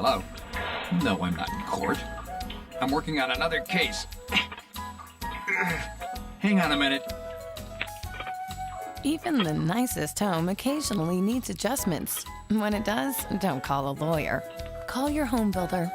Hello? No, I'm not in court. I'm working on another case. Hang on a minute. Even the nicest home occasionally needs adjustments. When it does, don't call a lawyer. Call your home builder.